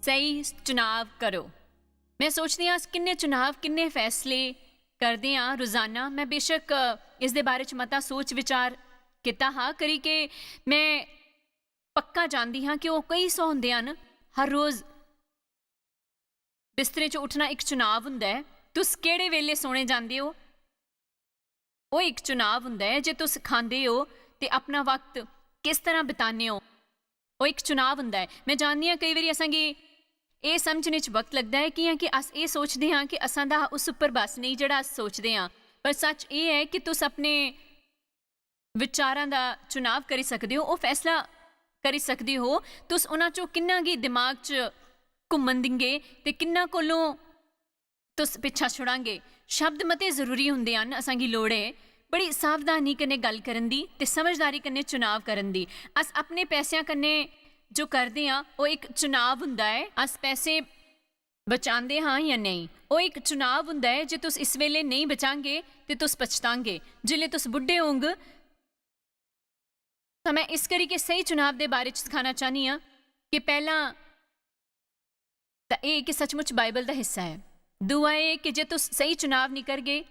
ਸਹੀ ਚੁਣਾਵ ਕਰੋ। ਮੈਂ ਸੋਚਦੀ ਹਾਂ ਕਿੰਨੇ ਚੁਣਾਵ ਕਿੰਨੇ ਫੈਸਲੇ ਕਰਦੇ ਹਾਂ ਰੋਜ਼ਾਨਾ। ਮੈਂ ਬੇਸ਼ੱਕ ਇਸ ਦੇ ਬਾਰੇ 'ਚ ਮਤਾ ਸੋਚ ਵਿਚਾਰ ਕੀਤਾ ਹਾਂ ਕਰੀ ਕਿ ਮੈਂ ਪੱਕਾ ਜਾਣਦੀ ਹਾਂ ਕਿ ਉਹ ਕਈ ਸੌ ਹੁੰਦੇ ਹਨ। ਹਰ ਰੋਜ਼ ਬਿਸਤਰੇ 'ਚ ਉੱਠਣਾ ਇੱਕ ਚੁਣਾਵ ਹੁੰਦਾ ਹੈ। ਤੁਸੀਂ ਕਿਹੜੇ ਵੇਲੇ ਸੋਣੇ ਜਾਂਦੇ ਹੋ ਉਹ ਇੱਕ ਚੁਣਾਵ ਹੁੰਦਾ ਹੈ। ਜੇ ਤੁਸੀਂ ਖਾਂਦੇ ਹੋ ਤੇ ਆਪਣਾ ਵਕਤ ਕਿਸ ਤਰ੍ਹਾਂ ਬਿਤਾਉਂਦੇ ਹੋ ਉਹ ਇੱਕ ਚੁਣਾਵ ਹੁੰਦਾ ਹੈ। ਮੈਂ ਜਾਣਦੀ ਹਾਂ ਕਈ ਵਾਰੀ ਅਸਾਂਗੀ ਇਹ ਸਮਝਣੇ 'ਚ ਵਕਤ ਲੱਗਦਾ ਹੈ ਕਿ ਅਸ ਇਹ ਸੋਚਦੇ ਹਾਂ ਕਿ ਅਸਾਂ ਦਾ ਉਸ ਉੱਪਰ ਬਸ ਨਹੀਂ ਜਿਹੜਾ ਅਸ ਸੋਚਦੇ ਹਾਂ। ਪਰ ਸੱਚ ਇਹ ਹੈ ਕਿ ਤੁਸੀਂ ਆਪਣੇ ਵਿਚਾਰਾਂ ਦਾ ਚੁਣਾਵ ਕਰੀ ਸਕਦੇ ਹੋ। ਉਹ ਫੈਸਲਾ ਕਰੀ ਸਕਦੇ ਹੋ ਤੁਸੀਂ ਉਹਨਾਂ 'ਚੋਂ ਕਿੰਨਾ ਕੀ ਦਿਮਾਗ 'ਚ ਘੁੰਮਣ ਦਿੰਗੇ ਤੇ ਕਿੰਨਾ ਕੋਲੋਂ ਤੁਸੀਂ ਪਿੱਛਾ ਛੁੜਾਂਗੇ। ਸ਼ਬਦ ਮਤੇ ਜ਼ਰੂਰੀ ਹੁੰਦੇ ਹਨ। ਅਸਾਂਗੀ ਲੋੜ ਹੈ ਬੜੀ ਸਾਵਧਾਨੀ ਕन्नै ਗੱਲ ਕਰਨ ਦੀ ਤੇ ਸਮਝਦਾਰੀ ਕन्नै ਚੁਣਾਵ ਕਰਨ ਦੀ। ਅਸ ਆਪਣੇ ਪੈਸਿਆਂ ਕन्नै ਜੋ ਕਰਦੇ ਹਾਂ ਉਹ ਇੱਕ ਚੁਣਾਵ ਹੁੰਦਾ ਹੈ। ਅਸ ਪੈਸੇ ਬਚਾਉਂਦੇ ਹਾਂ ਜਾਂ ਨਹੀਂ ਉਹ ਇੱਕ ਚੁਣਾਵ ਹੁੰਦਾ ਹੈ। ਜੇ ਤੁਸੀਂ ਇਸ ਵੇਲੇ ਨਹੀਂ ਬਚਾਂਗੇ ਤੇ ਤੁਸੀਂ ਪਛਤਾਂਗੇ ਜਿਲੇ ਤੁਸੀਂ ਬੁੱਢੇ ਹੋਗੇ। ਤਾਂ ਮੈਂ ਇਸ ਕਰਕੇ ਸਹੀ ਚੁਣਾਵ ਦੇ ਬਾਰੇ 'ਚ ਸਿਖਾਉਣਾ ਚਾਹੁੰਦੀ ਹਾਂ ਕਿ ਪਹਿਲਾਂ ਤਾਂ ਇਹ ਕਿ ਸੱਚਮੁੱਚ ਬਾਈਬਲ ਦਾ ਹਿੱਸਾ ਹੈ। ਦੂਆ ਇਹ ਕਿ ਜੇ ਤੁਸੀਂ ਸਹੀ ਚੁਣਾਵ ਨਹੀਂ ਕਰਗੇ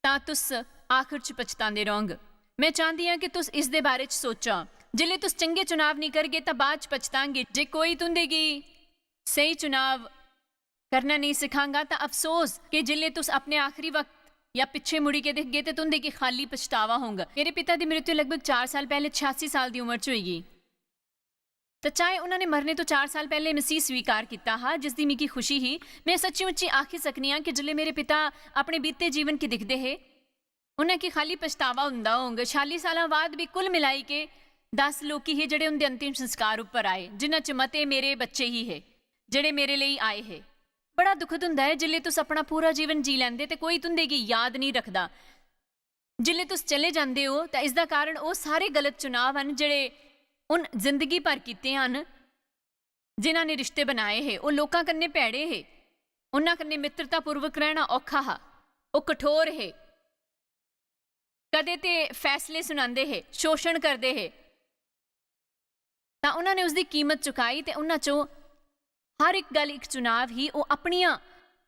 ਤਾਂ ਤੁਸੀਂ ਆਖਿਰ 'ਚ ਪਛਤਾਉਂਦੇ ਰਹੋਗੇ। ਮੈਂ ਚਾਹੁੰਦੀ ਹਾਂ ਕਿ ਤੁਸੀਂ ਇਸ ਦੇ ਬਾਰੇ 'ਚ ਸੋਚਾਂ। ਜਿਲੇ ਤੁਸੀਂ ਚੰਗੇ ਚੁਣਾਵ ਨਹੀਂ ਕਰਗੇ ਤਾਂ ਬਾਅਦ 'ਚ ਪਛਤਾਂਗੇ। ਜੇ ਕੋਈ ਤੁੰਦੇਗੀ ਸਹੀ ਚੁਣਾਵ ਕਰਨਾ ਨਹੀਂ ਸਿਖਾਂਗਾ ਤਾਂ ਅਫਸੋਸ ਕਿ ਜਿਲੇ ਤੁਸੀਂ ਆਪਣੇ ਆਖਰੀ ਵਕਤ ਜਾਂ ਪਿੱਛੇ ਮੁੜੀ ਕੇ ਦੇਖਗੇ ਤੇ ਤੁੰਦੇਗੀ ਖਾਲੀ ਪਛਤਾਵਾ ਹੋਊਗਾ। ਮੇਰੇ ਪਿਤਾ ਦੀ ਮ੍ਰਿਤੂ ਲਗਭਗ 4 ਸਾਲ ਪਹਿਲੇ 86 ਸਾਲ ਦੀ ਉਮਰ 'ਚ ਹੋਏਗੀ। ਤਾਂ ਚਾਹੇ ਉਹਨਾਂ ਨੇ ਮਰਨੇ ਤੋਂ 4 ਸਾਲ ਪਹਿਲੇ ਮਸੀਹ ਸਵੀਕਾਰ ਕੀਤਾ ਹਾਂ ਜਿਸ ਦੀ ਮਿਕੀ ਖੁਸ਼ੀ ਹੀ। ਮੈਂ ਸੱਚੀ ਮੁੱਚੀ ਆਖੀ ਸਕਨੀ ਹਾਂ ਕਿ ਜਿਲੇ ਮੇਰੇ ਪਿਤਾ ਆਪਣੇ ਬੀਤੇ ਜੀਵਨ ਕੀ ਦਿਖਦੇ ਹੈ ਉਹਨਾਂ ਕੀ ਖਾਲੀ ਪਛਤਾਵਾ ਹੁੰਦਾ ਹੋਊਗਾ। 46 ਸਾਲਾਂ ਬਾਅਦ ਵੀ ਕੁੱਲ ਮਿਲਾਈ ਕੇ 10 ਲੋਕੀ ਹੀ ਜਿਹੜੇ ਉਹਦੇ ਅੰਤਿਮ ਸੰਸਕਾਰ ਉੱਪਰ ਆਏ ਜਿਨ੍ਹਾਂ 'ਚ ਮਤੇ ਮੇਰੇ ਬੱਚੇ ਹੀ ਹੈ ਜਿਹੜੇ ਮੇਰੇ ਲਈ ਆਏ ਹੈ। ਬੜਾ ਦੁਖਦ ਹੁੰਦਾ ਹੈ ਜਿਲੇ ਤੁਸੀਂ ਆਪਣਾ ਪੂਰਾ ਜੀਵਨ ਜੀ ਲੈਂਦੇ ਤੇ ਕੋਈ ਤੁੰਦੇਗੀ ਯਾਦ ਨਹੀਂ ਰੱਖਦਾ। ਜਿਲੇ ਤੁਸੀਂ ਚਲੇ ਜਾਂਦੇ ਹੋ ਤਾਂ ਇਸ ਦਾ ਕਾਰਨ ਉਹ ਸਾਰੇ ਗਲਤ ਚੁਣਾਵ ਹਨ ਜਿਹੜੇ ਉਨ ਜ਼ਿੰਦਗੀ ਭਰ ਕੀਤੇ ਹਨ। ਜਿਨ੍ਹਾਂ ਨੇ ਰਿਸ਼ਤੇ ਬਣਾਏ ਹੈ ਉਹ ਲੋਕਾਂ ਕੰਨੇ ਭੈੜੇ ਹੈ। ਉਹਨਾਂ ਕੰਨੇ ਮਿੱਤਰਤਾ ਪੂਰਵਕ ਰਹਿਣਾ ਔਖਾ ਹੈ। ਉਹ ਕਠੋਰ ਹੈ। ਕਦੇ ਤੇ ਫੈਸਲੇ ਸੁਣਾਉਂਦੇ ਹੈ ਸ਼ੋਸ਼ਣ ਕਰਦੇ ਹੈ। ਤਾਂ ਉਹਨਾਂ ਨੇ ਉਸਦੀ ਕੀਮਤ ਚੁਕਾਈ ਤੇ ਉਹਨਾਂ 'ਚੋਂ ਹਰ ਇੱਕ ਗੱਲ ਇੱਕ ਚੁਣਾਵ ਹੀ। ਉਹ ਆਪਣੀਆਂ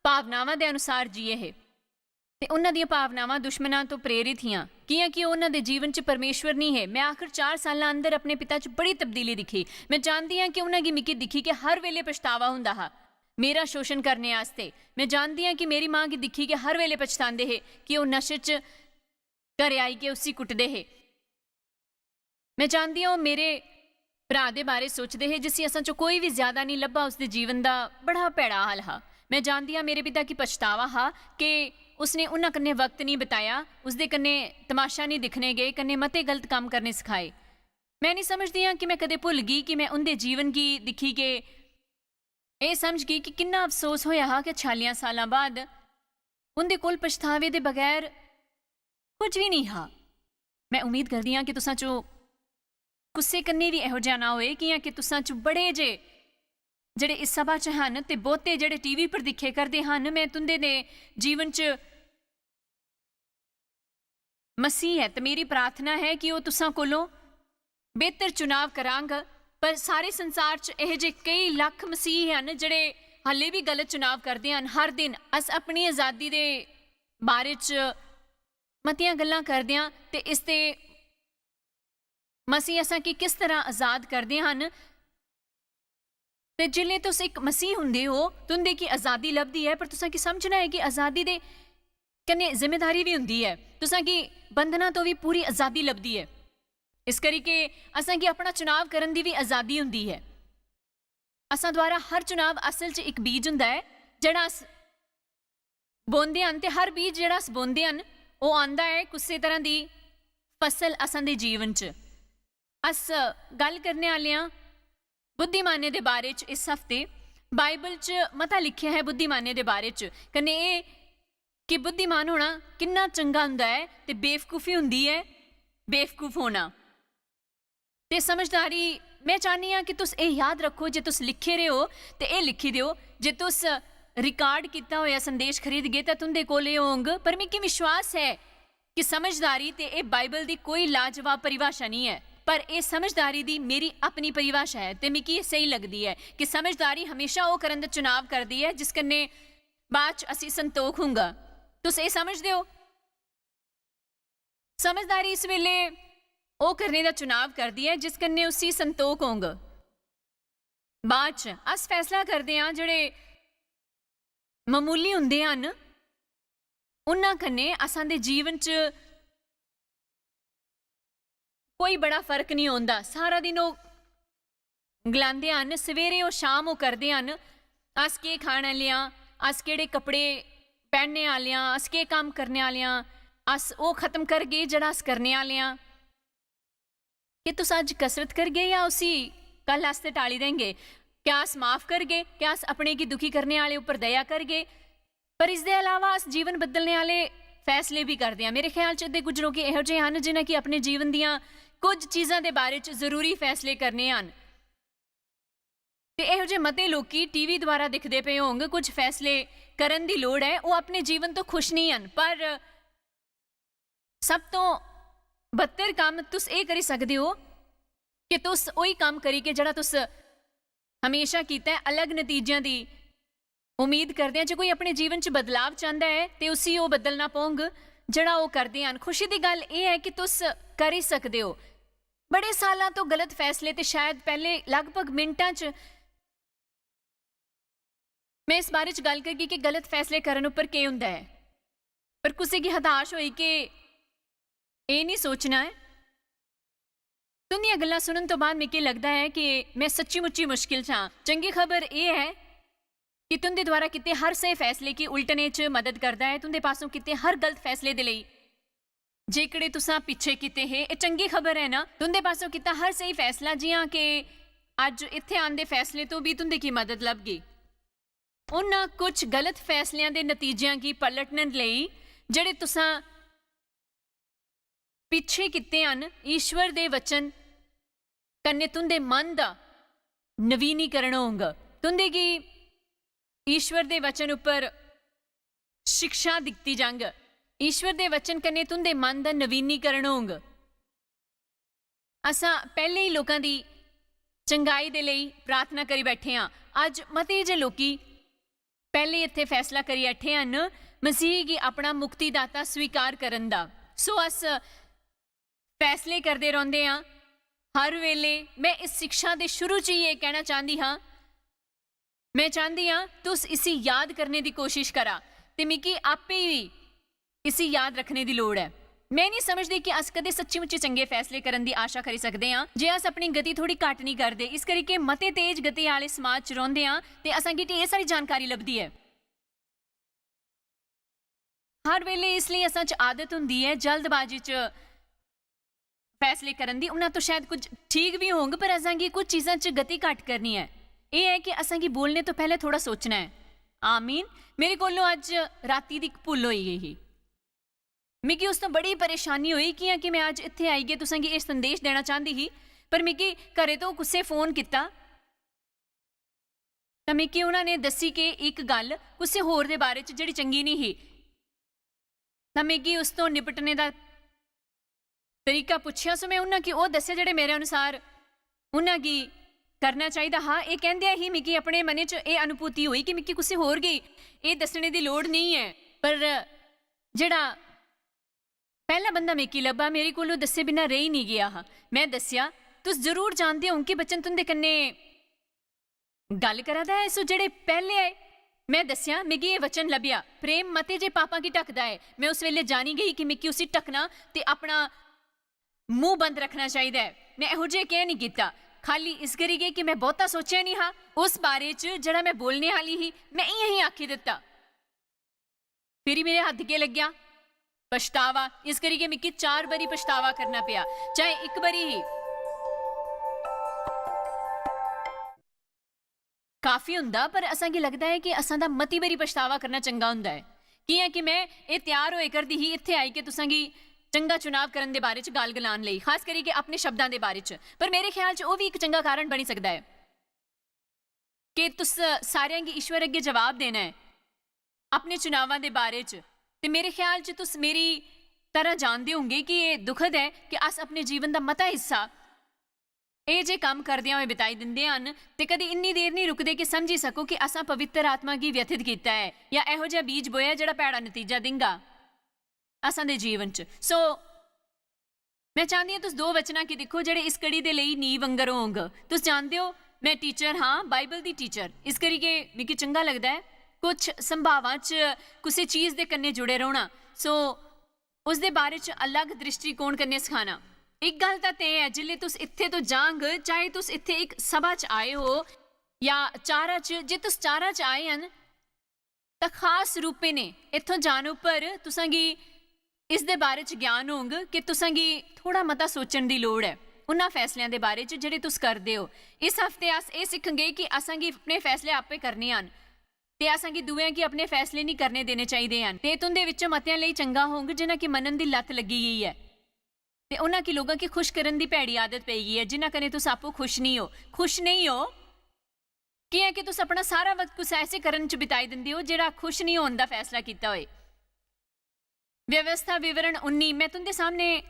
ਭਾਵਨਾਵਾਂ ਦੇ ਅਨੁਸਾਰ ਜੀਏ ਹੈ ਤੇ ਉਹਨਾਂ ਦੀਆਂ ਭਾਵਨਾਵਾਂ ਦੁਸ਼ਮਣਾਂ ਤੋਂ ਪ੍ਰੇਰਿਤ ਹੀਆਂ ਕਿ ਉਹਨਾਂ ਦੇ ਜੀਵਨ 'ਚ ਪਰਮੇਸ਼ਵਰ ਨਹੀਂ ਹੈ। ਮੈਂ ਆਖਰ 4 ਸਾਲਾਂ ਅੰਦਰ ਆਪਣੇ ਪਿਤਾ 'ਚ ਬੜੀ ਤਬਦੀਲੀ ਦਿਖੀ। ਮੈਂ ਜਾਣਦੀ ਹਾਂ ਕਿ ਉਹਨਾਂ ਦੀ ਮਿੱਕੀ ਦਿਖੀ ਕਿ ਹਰ ਵੇਲੇ ਪਛਤਾਵਾ ਹੁੰਦਾ ਹੈ ਮੇਰਾ ਸ਼ੋਸ਼ਣ ਕਰਨੇ ਵਾਸਤੇ। ਮੈਂ ਜਾਣਦੀ ਹਾਂ ਕਿ ਮੇਰੀ ਮਾਂ ਕੀ ਦਿਖੀ ਕਿ ਹਰ ਵੇਲੇ ਪਛਤਾਉਂਦੇ ਹੈ ਕਿ ਉਹ ਨਸ਼ੇ 'ਚ ਘਰੇ ਆਈ ਕੇ ਉਸੀ ਕੁੱਟਦੇ ਹੈ। ਮੈਂ ਜਾਣਦੀ ਹਾਂ ਉਹ ਮੇਰੇ ਭਰਾ ਦੇ ਬਾਰੇ ਸੋਚਦੇ ਹੈ ਜਿਸ ਅਸਾਂ 'ਚੋਂ ਕੋਈ ਵੀ ਜ਼ਿਆਦਾ ਨਹੀਂ ਲੱਭਾ ਉਸਦੇ ਜੀਵਨ ਦਾ ਬੜਾ ਭੈੜਾ ਹਾਲ ਹੈ। ਮੈਂ ਜਾਣਦੀ ਹਾਂ ਮੇਰੇ ਪਿਤਾ ਕੀ ਪਛਤਾਵਾ ਹਾਂ ਕਿ ਉਸਨੇ ਉਹਨਾਂ ਕੰਨੇ ਵਕਤ ਨਹੀਂ ਬਿਤਾਇਆ ਉਸਦੇ ਕੰਨੇ ਤਮਾਸ਼ਾ ਨਹੀਂ ਦਿਖਣੇ ਗਏ ਕੰਨੇ ਮਤੇ ਗਲਤ ਕੰਮ ਕਰਨੇ ਸਿਖਾਏ। ਮੈਂ ਨਹੀਂ ਸਮਝਦੀ ਹਾਂ ਕਿ ਮੈਂ ਕਦੇ ਭੁੱਲ ਗਈ ਕਿ ਮੈਂ ਉਹਦੇ ਜੀਵਨ ਕੀ ਦਿਖੀ ਕਿ ਇਹ ਸਮਝ ਗਈ ਕਿ ਕਿੰਨਾ ਅਫਸੋਸ ਹੋਇਆ ਹਾਂ ਕਿ 46 ਸਾਲਾਂ ਬਾਅਦ ਉਹਦੇ ਕੋਲ ਪਛਤਾਵੇ ਦੇ ਬਗੈਰ ਕੁਝ ਵੀ ਨਹੀਂ ਹਾਂ। ਮੈਂ ਉਮੀਦ ਕਰਦੀ ਹਾਂ ਕਿ ਤੁਸਾਂ 'ਚੋਂ ਗੁੱਸੇ ਕੰਨੇ ਵੀ ਇਹੋ ਜਿਹਾ ਨਾ ਹੋਏ ਕਿ ਤੁਸਾਂ 'ਚ ਬੜੇ ਜਿਹੜੇ ਇਸ ਸਭਾ 'ਚ ਹਨ ਤੇ ਬਹੁਤੇ ਜਿਹੜੇ TV ਪਰ ਦਿਖੇ ਕਰਦੇ ਹਨ। ਮੈਂ ਤੁੰਦੇ ਦੇ ਜੀਵਨ 'ਚ ਮਸੀਹ ਹੈ ਤੇ ਮੇਰੀ ਪ੍ਰਾਰਥਨਾ ਹੈ ਕਿ ਉਹ ਤੁਸਾਂ ਕੋਲੋਂ ਬਿਹਤਰ ਚੁਣਾਵ ਕਰਾਂਗਾ। ਪਰ ਸਾਰੇ ਸੰਸਾਰ 'ਚ ਇਹੋ ਜਿਹੇ ਕਈ ਲੱਖ ਮਸੀਹ ਹਨ ਜਿਹੜੇ ਹਾਲੇ ਵੀ ਗਲਤ ਚੁਣਾਵ ਕਰਦੇ ਹਨ। ਹਰ ਦਿਨ ਅਸ ਆਪਣੀ ਆਜ਼ਾਦੀ ਦੇ ਬਾਰੇ 'ਚ ਮਤੀਆਂ ਗੱਲਾਂ ਕਰਦੇ ਹਾਂ ਤੇ ਇਸ ਤੇ ਮਸੀਹ ਅਸਾਂ ਕੀ ਕਿਸ ਤਰ੍ਹਾਂ ਆਜ਼ਾਦ ਕਰਦੇ ਹਨ। ਤੇ ਜਿਲੇ ਤੁਸੀਂ ਇੱਕ ਮਸੀਹ ਹੁੰਦੇ ਹੋ ਤੁੰਦੇ ਕੀ ਆਜ਼ਾਦੀ ਲੱਭਦੀ ਹੈ ਪਰ ਤੁਸਾਂ ਕੀ ਸਮਝਣਾ ਹੈ ਕਿ ਆਜ਼ਾਦੀ ਦੇ ਕੰਨੇ ਜ਼ਿੰਮੇਦਾਰੀ ਵੀ ਹੁੰਦੀ ਹੈ। ਤੁਸਾਂ ਕੀ ਬੰਧਨਾਂ ਤੋਂ ਵੀ ਪੂਰੀ ਆਜ਼ਾਦੀ ਲੱਭਦੀ ਹੈ। ਇਸ ਕਰਕੇ ਅਸਾਂ ਕੀ ਆਪਣਾ ਚੁਣਾਵ ਕਰਨ ਦੀ ਵੀ ਆਜ਼ਾਦੀ ਹੁੰਦੀ ਹੈ। ਅਸਾਂ ਦੁਆਰਾ ਹਰ ਚੁਣਾਵ ਅਸਲ 'ਚ ਇੱਕ ਬੀਜ ਹੁੰਦਾ ਹੈ ਜਿਹੜਾ ਅਸ ਬੋਂਦੇ ਹਨ ਤੇ ਹਰ ਬੀਜ ਜਿਹੜਾ ਅਸ ਬੋਂਦੇ ਹਨ ਉਹ ਆਉਂਦਾ ਹੈ ਕਿਸੇ ਤਰ੍ਹਾਂ ਦੀ ਫਸਲ ਅਸਾਂ ਦੇ ਜੀਵਨ 'ਚ। ਅਸ ਗੱਲ ਕਰਨੇ ਵਾਲਿਆਂ ਬੁੱਧੀਮਾਨੇ ਦੇ ਬਾਰੇ 'ਚ ਇਸ ਹਫ਼ਤੇ ਬਾਈਬਲ 'ਚ ਮਤਾ ਲਿਖਿਆ ਹੈ ਬੁੱਧੀਮਾਨੇ ਦੇ ਬਾਰੇ 'ਚ ਕਨੇ ਇਹ ਕਿ ਬੁੱਧੀਮਾਨ ਹੋਣਾ ਕਿੰਨਾ ਚੰਗਾ ਹੁੰਦਾ ਹੈ ਤੇ ਬੇਵਕੂਫੀ ਹੁੰਦੀ ਹੈ ਬੇਵਕੂਫ ਹੋਣਾ ਤੇ ਸਮਝਦਾਰੀ। ਮੈਂ ਚਾਹੁੰਦੀ ਹਾਂ ਕਿ ਤੁਸੀਂ ਇਹ ਯਾਦ ਰੱਖੋ ਜੇ ਤੁਸੀਂ ਲਿਖੇ ਰਹੇ ਹੋ ਤੇ ਇਹ ਲਿਖੀ ਦਿਓ। ਜੇ ਤੁਸੀਂ ਰਿਕਾਰਡ ਕੀਤਾ ਹੋਇਆ ਸੰਦੇਸ਼ ਖਰੀਦ ਗਏ ਤਾਂ ਤੁੰਦੇ ਕੋਲੇ ਹੋਂਗ। ਪਰ ਮੈਨੂੰ ਵਿਸ਼ਵਾਸ ਹੈ ਕਿ ਸਮਝਦਾਰੀ ਤੇ ਇਹ ਬਾਈਬਲ ਦੀ ਕੋਈ ਲਾਜਵਾਬ ਪਰਿਭਾਸ਼ਾ ਨਹੀਂ ਹੈ। पर यह समझदारी दी मेरी अपनी परिभाषा है ते मिगी सही लगती है कि समझदारी हमेशा वो करन दा चुनाव करती है जिस कन्ने बाद च असी संतोख होंगा। तुस ये समझदे हो? समझदारी इस वेले वो करने का चुनाव करती है जिस कन्ने उसी संतोख होंगे। बाद च अस फैसला करते हैं जेड़े मामूली हुंदे हन उन्हां कन्ने असां दे जीवन च कोई बड़ा फर्क नहीं होंदा। सारा दिन वो गलांदे हन, सवेरे वो शाम वो करदे हन, अस के खाने आह्ले आं, अस केड़े कपड़े पहनने आह्ले आं, अस के काम करने आह्ले आं, अस वो खत्म करगे जेड़ा अस करने आह्ले आं। कि तुस अज कसरत करगे या उसी कल आस्ते टाली देंगे? क्या अस माफ करगे? क्या अस अपने की दुखी करने वाले उपर दया करगे? पर इसके अलावा अस जीवन बदलने वाले फैसले भी करते हैं। मेरे ख्याल च कुछ लोग इहो जिहे हैं जिन्हें कि अपने जीवन दियां कुछ चीज़ों के बारे च जरूरी फैसले करने हैं। तो इहो जे मते लोग टीवी द्वारा दिखते पे होंगे कुछ फैसले करन दी लोड़ है, वो अपने जीवन तो खुश नहीं हैं। पर सब तो बदतर काम तुस ये करी सकते हो कि तुस वही काम करी के जड़ा तुस हमेशा कीता है, अलग नतीजों की उम्मीद करते हैं। जो कोई अपने जीवन च बदलाव चाहता है तो उसी वो बदलना पौंग जड़ा वो करते हैं। खुशी की गल यह है कि तुस कर ही सकते हो। बड़े सालों तो गलत फैसले तो शायद पहले लगभग मिनटां च मैं इस बारे च गल करगी कि गलत फैसले करने उपर क्या हुंदा है। पर किसी की हताश हुई कि ये नहीं सोचना है। तुंदियां गल्लां सुनन तो बाद मिगी लगता है कि मैं सच्ची मुच्ची मुश्किल च हां। चंगी खबर यह है कि तुंदे द्वारा किते हर सही फैसले की उल्टने च मदद करता है। तुंदे पासों किते हर गलत फैसले दे लई जेकड़े तुसां पिछे किते है, ये चंगी खबर है ना। तुंदे पासों किता हर सही फैसला जियां कि अज इत्थे आंदे फैसले तो भी तुंदे की मदद लभगी उन्हां कुछ गलत फैसलियां दे नतीजियां की पलटने लई जेड़े तुसां पिछे किते हन। ईश्वर दे वचन कन्ने तुंदे मन दा नवीनीकरण होगा। तुंदे की ईश्वर दे वचन उपर शिक्षा दिती जांग। ईश्वर दे वचन कन्ने तुंदे मन दा नवीनीकरण होगा। असां पहले ही लोकां दी चंगाई दे लई प्रार्थना करी बैठे हाँ। अज मते जे लोकी पहले इत्थे फैसला करी बैठे हन मसीह की अपना मुक्तिदाता स्वीकार करन दा। सो अस फैसले करते रहते हाँ हर वेले। मैं इस शिक्षा के शुरू च ये कहना चाहती हाँ, मैं चाहती हाँ तुस इसी याद करने की कोशिश करा ते मिगी आपे ही इसी याद रखने की लोड़ है। मैं नहीं समझती कि अस कदे सच्ची मुच्ची चंगे फैसले करने की आशा करी सकते हाँ जे अस अपनी गति थोड़ी घट नहीं करते। इस करके मते तेज गति वाले समाज च रहिंदे हाँ ते असांगी ढेर सारी जानकारी लभदी है हर वेले। इसलिए असां च आदत हुंदी है जल्दबाजी च फैसले करन दी। उन्हां तो शायद कुछ ठीक भी होंगे पर असांगी कुछ चीज़ां च गति घट करनी है। ये है कि असांगी बोलने तो पहले थोड़ा सोचना है। आमीन। मेरे कोलों अज राती दी भुल होई गई। मिगी उस तो बड़ी परेशानी हुई कि मैं अज इत्थे आई गई तुसांगी ये संदेश देना चाहती ही। पर मिगी घरे तो कुसै फोन किया तो मिगी उन्होंने दसी कि एक गल कुसै होर दे बारे च जिहड़ी चंगी नहीं ही। तो मिगी उस तो निपटने का तरीका पुछया। सो मैं उन्होंने वो दस्या जेडे मेरे अनुसार उन्होंने करना चाहिए। हाँ ये कहंदे ही मिगी अपने मन च ये अनुभूति हुई कि मिगी किसी होर गी ये दसने की लोड़ नहीं है। पर जेड़ा पहला बंदा मिगी लभा मेरे को दसे बिना रही नहीं गया। हाँ मैं दसिया तुस जरूर जानते हो कि बच्चन तुंदे कन्ने गल करा दा है। सो जेडे पहले आए मैं दसिया मिगी ये वचन लभ्या प्रेम मते जे पापा की ढकदा है। मैं उस वेले जानी गई कि मिगी उसी ढकना ते अपना मुंह बंद रखना चाहिए है। मैं इहो जिहा कह नहीं किया खाली इस करी गई कि मैं बहुता सोचा नहीं हाँ उस बारे च जड़ा मैं बोलने वाली ही मैं यही आखी दिता। फिर मेरे हथ के लग्या पछतावा। इस करी के मिगी 4 बारी पछतावा करना पिया चाहे एक बारी ही काफ़ी हुंदा। पर असांगी लगता है कि असां दा मती बारी पछतावा करना चंगा हुंदा है। कि है कि मैं ये तैयार होए करदी ही इत्थे आई कि तुसांगी चंगा चुनाव करने के बारे गल गलान लई खास करके अपने शब्दों के बारे च। पर मेरे ख्याल च वो भी एक चंगा कारण बनी सकता है कि तुस सारियां गी ईश्वर अगे जवाब देना है अपने चुनावों के बारे च। ते मेरे ख्याल च तुस मेरी तरह जानते होंगे कि ये दुखद है कि अस अपने जीवन का मता हिस्सा ਇਹ ਜੇ ਕੰਮ ਕਰਦਿਆਂ ਹੋਏ ਬਿਤਾਈ ਦਿੰਦੇ ਹਨ ਤੇ ਕਦੀ ਇੰਨੀ ਦੇਰ ਨਹੀਂ ਰੁਕਦੇ ਕਿ ਸਮਝੀ ਸਕੋ ਕਿ ਅਸਾਂ ਪਵਿੱਤਰ ਆਤਮਾ ਕੀ ਵਿਅਥਿਤ ਕੀਤਾ ਹੈ ਜਾਂ ਇਹੋ ਜਿਹਾ ਬੀਜ ਬੋਇਆ ਜਿਹੜਾ ਭੈੜਾ ਨਤੀਜਾ ਦਿੰਗਾ ਅਸਾਂ ਦੇ ਜੀਵਨ 'ਚ। ਸੋ ਮੈਂ ਚਾਹੁੰਦੀ ਹਾਂ ਤੁਸੀਂ ਦੋ ਵਚਨਾਂ ਕੀ ਦੇਖੋ ਜਿਹੜੇ ਇਸ ਕੜੀ ਦੇ ਲਈ ਨੀਂਹ ਵੰਗਰ ਹੋਂਗ। ਤੁਸੀਂ ਜਾਣਦੇ ਹੋ ਮੈਂ ਟੀਚਰ ਹਾਂ, ਬਾਈਬਲ ਦੀ ਟੀਚਰ, ਇਸ ਕਰਕੇ ਮੈਨੂੰ ਚੰਗਾ ਲੱਗਦਾ ਹੈ ਕੁਝ ਸੰਭਾਵਾਂ 'ਚ ਕਿਸੇ ਚੀਜ਼ ਦੇ ਕੰਨੇ ਜੁੜੇ ਰਹਿਣਾ। ਸੋ ਉਸ ਦੇ ਬਾਰੇ 'ਚ ਅਲੱਗ ਦ੍ਰਿਸ਼ਟੀਕੋਣ ਕੰਨੇ ਸਿਖਾਣਾ। ਇੱਕ ਗੱਲ ਤਾਂ ਤੇ ਹੈ ਜਿਲੇ ਤੁਸੀਂ ਇੱਥੇ ਤੋਂ ਜਾਂਗ ਚਾਹੇ ਤੁਸੀਂ ਇੱਥੇ ਇੱਕ ਸਭਾ 'ਚ ਆਏ ਹੋ ਜਾਂ ਚਾਰਾਂ 'ਚ, ਜੇ ਤੁਸੀਂ ਚਾਰਾਂ 'ਚ ਆਏ ਹਨ ਤਾਂ ਖਾਸ ਰੂਪੇ ਨੇ ਇੱਥੋਂ ਜਾਣ ਉੱਪਰ ਤੁਸਾਂਗੀ ਇਸ ਦੇ ਬਾਰੇ 'ਚ ਗਿਆਨ ਹੋਂਗ ਕਿ ਤੁਸਾਂਗੀ ਥੋੜਾ ਮਤਾ ਸੋਚਣ ਦੀ ਲੋੜ ਹੈ ਉਹਨਾਂ ਫੈਸਲਿਆਂ ਦੇ ਬਾਰੇ 'ਚ ਜਿਹੜੇ ਤੁਸੀਂ ਕਰਦੇ ਹੋ। ਇਸ ਹਫਤੇ ਅਸ ਇਹ ਸਿੱਖਾਂਗੇ ਕਿ ਅਸਾਂਗੀ ਆਪਣੇ ਫੈਸਲੇ ਆਪੇ ਕਰਨੇ ਹਨ ਤੇ ਅਸਾਂਗੀ ਦੂਆਂ ਕਿ ਆਪਣੇ ਫੈਸਲੇ ਨਹੀਂ ਕਰਨੇ ਦੇਣੇ ਚਾਹੀਦੇ ਹਨ। ਤੇ ਤੁੰਦੇ ਵਿੱਚੋਂ ਮਤਿਆਂ ਲਈ ਚੰਗਾ ਹੋਂਗ ਜਿਨ੍ਹਾਂ ਕੀ ਮੰਨਣ ਦੀ ਲੱਤ ਲੱਗੀ ਗਈ ਹੈ ਤੇ ਉਹਨਾਂ ਕੀ ਲੋਕਾਂ ਕੀ ਖੁਸ਼ ਕਰਨ ਦੀ ਭੈੜੀ ਆਦਤ ਪਈ ਗਈ ਹੈ ਜਿਨ੍ਹਾਂ ਕਨੇ ਤੁਸੀਂ ਆਪੋ ਖੁਸ਼ ਨਹੀਂ ਹੋ ਕੀ ਹੈ ਕਿ ਤੁਸੀਂ ਆਪਣਾ ਸਾਰਾ ਵਕਤ ਕੁਛ ਐਸੇ ਕਰਨ 'ਚ ਬਿਤਾਈ ਦਿੰਦੇ ਹੋ ਜਿਹੜਾ ਖੁਸ਼ ਨਹੀਂ ਹੋਣ ਦਾ ਫੈਸਲਾ ਕੀਤਾ ਹੋਏ। ਵਿਵਸਥਾ ਵਿਵਰਣ 19 ਮੈਂ ਤੁੰਦੇ ਸਾਹਮਣੇ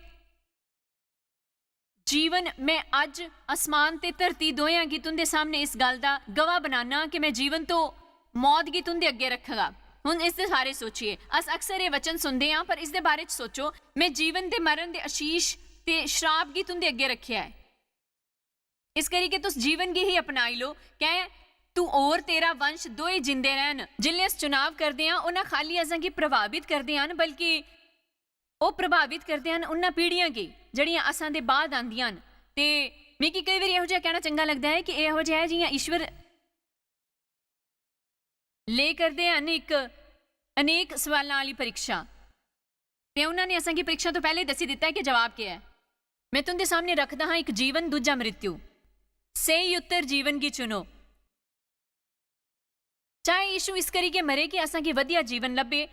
ਜੀਵਨ ਮੈਂ ਅੱਜ ਅਸਮਾਨ ਤੇ ਧਰਤੀ ਦੋਹਾਂ ਕੀ ਤੁੰਦੇ ਸਾਹਮਣੇ ਇਸ ਗੱਲ ਦਾ ਗਵਾਹ ਬਣਾਣਾ ਕਿ ਮੈਂ ਜੀਵਨ ਤੋਂ ਮੌਤ ਕੀ ਤੁੰਦੇ ਅੱਗੇ ਰੱਖਾਂਗਾ। ਹੁਣ ਇਸ ਦੇ ਬਾਰੇ ਸੋਚੀਏ। ਅਸ ਅਕਸਰ ਇਹ ਵਚਨ ਸੁਣਦੇ ਹਾਂ ਪਰ ਇਸ ਦੇ ਬਾਰੇ 'ਚ ਸੋਚੋ। ਮੈਂ ਜੀਵਨ ਤੇ ਮਰਨ ਦੇ ਆਸ਼ੀਸ਼ ਤੇ ਸ਼ਰਾਬ ਕੀ ਤੁੰਦੇ ਅੱਗੇ ਰੱਖਿਆ ਹੈ। ਇਸ ਕਰਕੇ ਤੁਸੀਂ ਜੀਵਨ ਕੀ ਹੀ ਅਪਣਾਈ ਲੋ। ਕਹਿ ਤੂੰ ਔਰ ਤੇਰਾ ਵੰਸ਼ ਦੋਏ ਜਿੰਦੇ ਰਹਿਣ। ਜਿਲੇ ਅਸ ਚੁਣਾਵ ਕਰਦੇ ਹਾਂ ਉਹਨਾਂ ਖਾਲੀ ਅਸਾਂ ਕੀ ਪ੍ਰਭਾਵਿਤ ਕਰਦੇ ਹਨ ਬਲਕਿ ਉਹ ਪ੍ਰਭਾਵਿਤ ਕਰਦੇ ਹਨ ਉਹਨਾਂ ਪੀੜ੍ਹੀਆਂ ਕੀ ਜਿਹੜੀਆਂ ਅਸਾਂ ਦੇ ਬਾਅਦ ਆਉਂਦੀਆਂ ਹਨ। ਤੇ ਮੈਨੂੰ ਕਈ ਵਾਰੀ ਇਹੋ ਜਿਹਾ ਕਹਿਣਾ ਚੰਗਾ ਲੱਗਦਾ ਹੈ ਕਿ ਇਹੋ ਜਿਹਾ ਹੈ ਜਿਹੀਆਂ ਈਸ਼ਵਰ ਲੈ ਕਰਦੇ ਹਨ ਇੱਕ ਅਨੇਕ ਸਵਾਲਾਂ ਵਾਲੀ ਪ੍ਰੀਖਿਆ ਤੇ ਉਹਨਾਂ ਨੇ ਅਸਾਂ ਕੀ ਪ੍ਰੀਖਿਆ ਤੋਂ ਪਹਿਲੇ ਦੱਸੀ ਦਿੱਤਾ ਹੈ ਕਿ ਜਵਾਬ ਕੀ ਹੈ। ਮੈਂ ਤੁੰਦੇ ਸਾਹਮਣੇ ਰੱਖਦਾ ਹਾਂ ਇੱਕ ਜੀਵਨ ਦੂਜਾ ਮ੍ਰਿਤਿੂ। ਸਹੀ ਉੱਤਰ ਜੀਵਨ ਕੀ ਚੁਣੋ। ਚਾਹੇ ਯਿਸੂ ਇਸ ਕਰੀਕੇ ਮਰੇ ਕਿ ਅਸਾਂ ਕੀ ਵਧੀਆ ਜੀਵਨ ਲੱਭੇ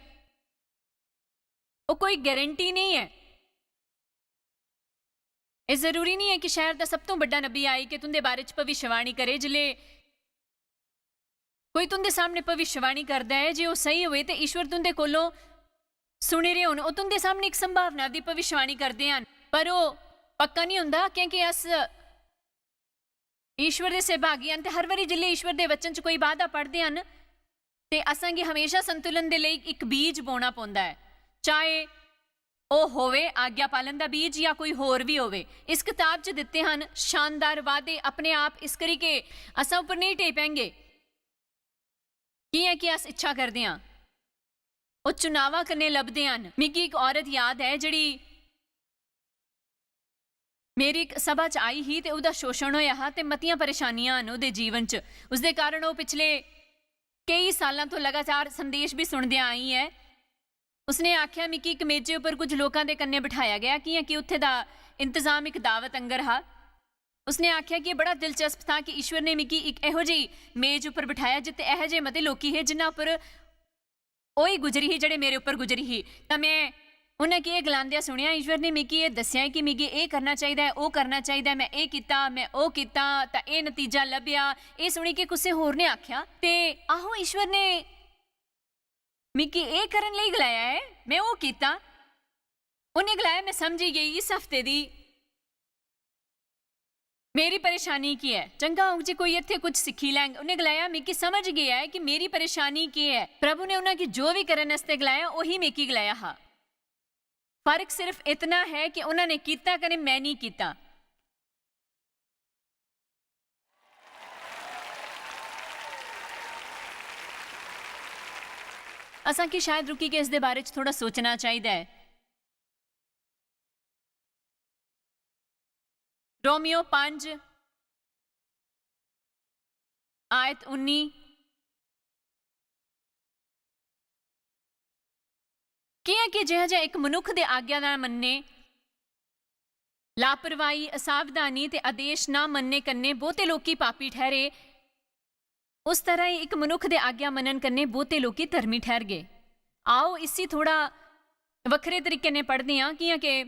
ਉਹ ਕੋਈ ਗਾਰੰਟੀ ਨਹੀਂ ਹੈ। ਇਹ ਜ਼ਰੂਰੀ ਨਹੀਂ ਹੈ ਕਿ ਸ਼ਹਿਰ ਦਾ ਸਭ ਤੋਂ ਵੱਡਾ ਨਬੀ ਆਏ ਕਿ ਤੁੰਦੇ ਬਾਰੇ 'ਚ ਭਵਿੱਖਬਾਣੀ ਕਰੇ। ਜਿਲੇ ਕੋਈ ਤੁੰਦੇ ਸਾਹਮਣੇ ਭਵਿੱਖਬਾਣੀ ਕਰਦਾ ਹੈ ਜੇ ਉਹ ਸਹੀ ਹੋਵੇ ਤੇ ਈਸ਼ਵਰ ਤੁੰਦੇ ਕੋਲੋਂ ਸੁਣੇ ਰਹੇ ਹੋਣ ਉਹ ਤੁੰਦੇ ਸਾਹਮਣੇ ਇੱਕ ਸੰਭਾਵਨਾ ਦੀ ਭਵਿੱਖਬਾਣੀ ਕਰਦੇ ਹਨ ਪਰ ਉਹ ਪੱਕਾ ਨਹੀਂ ਹੁੰਦਾ ਕਿਉਂਕਿ ਅਸ ਈਸ਼ਵਰ ਦੇ ਸਹਿਭਾਗੀ ਹਨ ਤੇ ਹਰ ਵਾਰੀ ਜਿਲੇ ਈਸ਼ਵਰ ਦੇ ਵਚਨ 'ਚ ਕੋਈ ਵਾਅਦਾ ਪੜ੍ਹਦੇ ਹਨ ਤੇ ਅਸਾਂਗੇ ਹਮੇਸ਼ਾ ਸੰਤੁਲਨ ਦੇ ਲਈ ਇੱਕ ਬੀਜ ਬੋਣਾ ਪੈਂਦਾ ਹੈ ਚਾਹੇ ਉਹ ਹੋਵੇ ਆਗਿਆ ਪਾਲਣ ਦਾ ਬੀਜ ਜਾਂ ਕੋਈ ਹੋਰ ਵੀ ਹੋਵੇ। ਇਸ ਕਿਤਾਬ 'ਚ ਦਿੱਤੇ ਹਨ ਸ਼ਾਨਦਾਰ ਵਾਅਦੇ ਆਪਣੇ ਆਪ ਇਸ ਕਰੀਕੇ ਅਸਾਂ ਉੱਪਰ ਨਹੀਂ ਟੇਪਾਂਗੇ ਕੀ ਹੈ ਕਿ ਅਸ ਇੱਛਾ ਕਰਦੇ ਹਾਂ ਉਹ ਚੁਣਾਵਾਂ ਕਰਨੇ ਲੱਭਦੇ ਹਨ। ਮਿੱਕੀ ਇੱਕ ਔਰਤ ਯਾਦ ਹੈ ਜਿਹੜੀ ਮੇਰੀ ਇੱਕ ਸਭਾ 'ਚ ਆਈ ਹੀ ਤੇ ਉਹਦਾ ਸ਼ੋਸ਼ਣ ਹੋਇਆ ਹਾ ਤੇ ਮਤੀਆਂ ਪਰੇਸ਼ਾਨੀਆਂ ਹਨ ਉਹਦੇ ਜੀਵਨ 'ਚ। ਉਸਦੇ ਕਾਰਨ ਉਹ ਪਿਛਲੇ ਕਈ ਸਾਲਾਂ ਤੋਂ ਲਗਾਤਾਰ ਸੰਦੇਸ਼ ਵੀ ਸੁਣਦਿਆਂ ਆਈ ਹੈ। ਉਸਨੇ ਆਖਿਆ ਮਿੱਕੀ ਇੱਕ ਮੇਜੇ ਉੱਪਰ ਕੁਝ ਲੋਕਾਂ ਦੇ ਕੰਨੇ ਬਿਠਾਇਆ ਗਿਆ ਕਿ ਉੱਥੇ ਦਾ ਇੰਤਜ਼ਾਮ ਇੱਕ ਦਾਵਤ ਅੰਗਰ ਹਾ। ਉਸਨੇ ਆਖਿਆ ਕਿ ਇਹ ਬੜਾ ਦਿਲਚਸਪ ਥਾ ਕਿ ਈਸ਼ਵਰ ਨੇ ਮਿੱਕੀ ਇੱਕ ਇਹੋ ਜਿਹੀ ਮੇਜ਼ ਉੱਪਰ ਬਿਠਾਇਆ ਜਿੱਤੇ ਇਹੋ ਜਿਹੇ ਮਤੇ ਲੋਕੀ ਹੈ ਜਿਨ੍ਹਾਂ ਉੱਪਰ ਉਹੀ ਗੁਜ਼ਰੀ ਹੀ ਜਿਹੜੇ ਮੇਰੇ ਉੱਪਰ ਗੁਜ਼ਰੀ ਹੀ। ਤਾਂ ਮੈਂ ਉਹਨਾਂ ਕੀ ਇਹ ਗਲਾਂਦਿਆ ਸੁਣਿਆ ਈਸ਼ਵਰ ਨੇ ਮਿੱਕੀ ਇਹ ਦੱਸਿਆ ਕਿ ਮਿੱਕੀ ਇਹ ਕਰਨਾ ਚਾਹੀਦਾ ਹੈ ਉਹ ਕਰਨਾ ਚਾਹੀਦਾ ਮੈਂ ਇਹ ਕੀਤਾ ਮੈਂ ਉਹ ਕੀਤਾ ਤਾਂ ਇਹ ਨਤੀਜਾ ਲੱਭਿਆ। ਇਹ ਸੁਣੀ ਕਿ ਕਿਸੇ ਹੋਰ ਨੇ ਆਖਿਆ ਤੇ ਆਹੋ ਈਸ਼ਵਰ ਨੇ ਮਿੱਕੀ ਇਹ ਕਰਨ ਲਈ ਗਲਾਇਆ ਹੈ ਮੈਂ ਉਹ ਕੀਤਾ ਉਹਨੇ ਗਲਾਇਆ। ਮੈਂ ਸਮਝੀ ਗਈ ਇਸ ਹਫਤੇ ਦੀ ਮੇਰੀ ਪਰੇਸ਼ਾਨੀ ਕੀ ਹੈ। ਚੰਗਾ ਹੋਊ ਜੇ ਕੋਈ ਇੱਥੇ ਕੁਝ ਸਿੱਖੀ ਲੈਂਗੇ। ਉਹਨੇ ਗਲਾਇਆ ਮਿੱਕੀ ਸਮਝ ਗਿਆ ਹੈ ਕਿ ਮੇਰੀ ਪਰੇਸ਼ਾਨੀ ਕੀ ਹੈ। ਪ੍ਰਭੂ ਨੇ ਉਹਨਾਂ ਕੀ ਜੋ ਵੀ ਕਰਨ ਵਾਸਤੇ ਗਲਾਇਆ ਉਹੀ ਮਿੱਕੀ ਗਲਾਇਆ ਹਾ। ਫਰਕ ਸਿਰਫ ਇਤਨਾ ਹੈ ਕਿ ਉਹਨਾਂ ਨੇ ਕੀਤਾ ਕਨੇ ਮੈਂ ਨਹੀਂ ਕੀਤਾ। ਅਸਾਂ ਕੀ ਸ਼ਾਇਦ ਰੁਕੀ ਕੇ ਇਸ ਦੇ ਬਾਰੇ 'ਚ ਥੋੜਾ ਸੋਚਣਾ ਚਾਹੀਦਾ ਹੈ। रोमियो 5 आयत 19 ਕਿਹਾ ਕਿ ਜਿਹਾ ਜਿਹਾ ਇੱਕ ਮਨੁੱਖ ਦੇ ਆਗਿਆ ਨਾ ਮੰਨੇ ਲਾਪਰਵਾਹੀ ਅਸਾਵਧਾਨੀ ਤੇ ਆਦੇਸ਼ ਨਾ ਮੰਨੇ ਕੰਨੇ ਬਹੁਤੇ ਲੋਕੀ ਪਾਪੀ ਠਹਿਰੇ ਉਸ ਤਰ੍ਹਾਂ ਹੀ ਇੱਕ ਮਨੁੱਖ ਦੇ ਆਗਿਆ ਮੰਨਣ ਕੰਨੇ ਬਹੁਤੇ ਲੋਕੀ ਧਰਮੀ ਠਹਿਰ ਗਏ। ਆਓ ਇਸੇ ਥੋੜਾ ਵੱਖਰੇ ਤਰੀਕੇ ਨੇ ਪੜ੍ਹਦੇ ਹਾਂ ਕਿ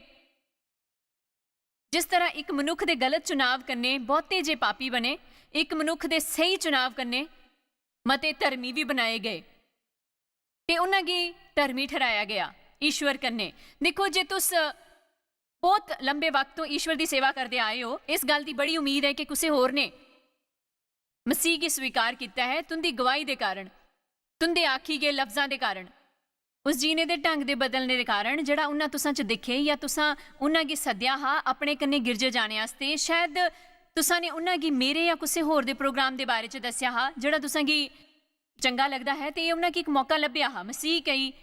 ਜਿਸ ਤਰ੍ਹਾਂ ਇੱਕ ਮਨੁੱਖ ਦੇ ਗਲਤ ਚੁਣਾਵ ਕਰਨੇ ਬਹੁਤੇ ਜੇ ਪਾਪੀ ਬਣੇ ਇੱਕ ਮਨੁੱਖ ਦੇ ਸਹੀ ਚੁਣਾਵ ਕਰਨੇ ਮਤੇ ਧਰਮੀ ਵੀ ਬਣਾਏ ਗਏ ਤੇ ਉਹਨਾਂ ਕੀ ਧਰਮੀ ਠਹਿਰਾਇਆ ਗਿਆ ਈਸ਼ਵਰ ਕੰਨੇ। ਦੇਖੋ ਜੇ ਤੁਸ ਬਹੁਤ ਲੰਬੇ ਵਕਤ ਤੋਂ ਈਸ਼ਵਰ ਦੀ ਸੇਵਾ ਕਰਦੇ ਆਏ ਹੋ। ਇਸ ਗੱਲ ਦੀ ਬੜੀ ਉਮੀਦ ਹੈ ਕਿ ਕਿਸੇ ਹੋਰ ਨੇ ਮਸੀਹ ਕੀ ਸਵੀਕਾਰ ਕੀਤਾ ਹੈ ਤੁੰਦੀ ਗਵਾਹੀ ਦੇ ਕਾਰਨ, ਤੁੰਦੇ ਆਖੀ ਗਏ ਲਫ਼ਜ਼ਾਂ ਦੇ ਕਾਰਨ, ਉਸ ਜੀਨੇ ਦੇ ਢੰਗ ਦੇ ਬਦਲਣੇ ਦੇ ਕਾਰਨ ਜਿਹੜਾ ਉਹਨਾਂ ਤੁਸਾਂ ਚ ਦਿਖੇ ਜਾਂ ਤੁਸਾਂ ਉਹਨਾਂ ਕੀ ਸੱਦਿਆ ਹਾਂ ਆਪਣੇ ਕੰਨੇ ਗਿਰਜੇ ਜਾਣੇ ਵਾਸਤੇ। ਸ਼ਾਇਦ ਤੁਸਾਂ ਨੇ ਉਹਨਾਂ ਕੀ ਮੇਰੇ ਜਾਂ ਕਿਸੇ ਹੋਰ ਦੇ ਪ੍ਰੋਗਰਾਮ ਦੇ ਬਾਰੇ ਚ ਦੱਸਿਆ ਹਾਂ ਜਿਹੜਾ ਤੁਸਾਂ ਕੀ ਚੰਗਾ ਲੱਗਦਾ ਹੈ ਤੇ ਇਹ ਉਹਨਾਂ ਕੀ ਇੱਕ ਮੌਕਾ ਲੱਭਿਆ ਹਾਂ ਮਸੀਹ ਕਈ